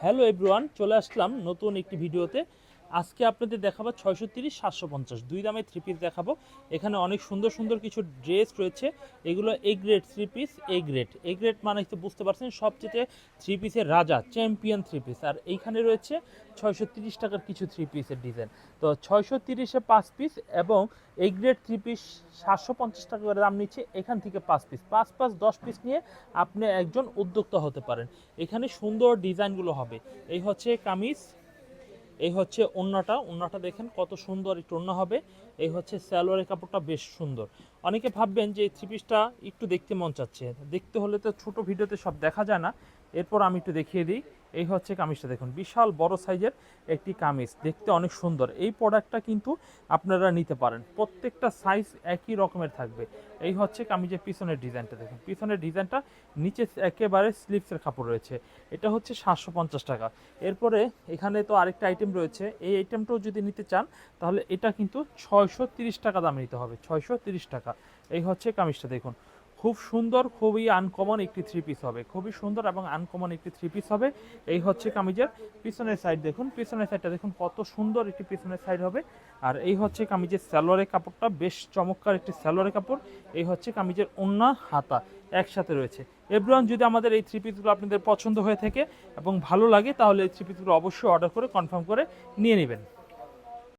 Hello everyone, চলে আসলাম নতুন একটি ভিডিওতে। আজকে আপনাদের দেখাবো 630 750 দুই দামে থ্রি পিস দেখাবো। এখানে অনেক সুন্দর সুন্দর কিছু ড্রেস রয়েছে। এগুলো A grade three piece. A grade মানে তো বুঝতে পারছেন, সবচেয়ে থ্রি পিসের রাজা, চ্যাম্পিয়ন থ্রি পিস। আর এইখানে রয়েছে 630 টাকার কিছু থ্রি পিসের ডিজাইন। তো 630-এ 5 পিস এবং এ গ্রেড থ্রি পিস 750 টাকা করে দাম নিচ্ছে। এখান থেকে 5 পিস 10 পিস নিয়ে আপনি একজন উদ্যোক্তা হতে পারেন। এখানে সুন্দর ডিজাইনগুলো হবে। এই হচ্ছে কামিজ, এই হচ্ছে ওন্নাটা দেখেন কত সুন্দর একটু ওন্না হবে। এই হচ্ছে সালোয়ারের কাপড়টা বেশ সুন্দর। অনেকে ভাববেন যে এই থ্রি পিসটা একটু দেখতে মন চাচ্ছে, দেখতে হলে তো ছোট ভিডিওতে সব দেখা যায় না। এরপর আমি একটু দেখিয়ে দিই। এই হচ্ছে কামিজটা দেখুন, বিশাল বড় সাইজের একটি কামিজ, দেখতে অনেক সুন্দর। এই প্রোডাক্টটা কিন্তু আপনারা নিতে পারেন, প্রত্যেকটা সাইজ একই রকমের থাকবে। এই হচ্ছে কামিজের পিছনের ডিজাইনটা দেখুন, পিছনের ডিজাইনটা নিচে একেবারে স্লিভসের কাপড় রয়েছে। এটা হচ্ছে 750 টাকা। এরপরে এখানে তো আরেকটা আইটেম রয়েছে, এই আইটেমটাও যদি নিতে চান তাহলে এটা কিন্তু 630 টাকা দাম নিতে হবে, 630 টাকা। এই হচ্ছে কামিজটা দেখুন, খুব সুন্দর, খুবই আনকমন একটি থ্রি পিস হবে, খুবই সুন্দর এবং আনকমন একটি থ্রি পিস হবে। এই হচ্ছে কামিজের পিছনের সাইড দেখুন, পিছনের সাইডটা দেখুন কত সুন্দর একটি পিছনের সাইড হবে। আর এই হচ্ছে কামিজের সালোয়ারের কাপড়টা, বেশ চমৎকার একটি সালোয়ারের কাপড়। এই হচ্ছে কামিজের ওন্না, হাতা একসাথে রয়েছে। এভরিওয়ান, যদি আমাদের এই থ্রি পিসগুলো আপনাদের পছন্দ হয়ে থাকে এবং ভালো লাগে তাহলে এই থ্রি পিসগুলো অবশ্যই অর্ডার করে কনফার্ম করে নিয়ে নেবেন।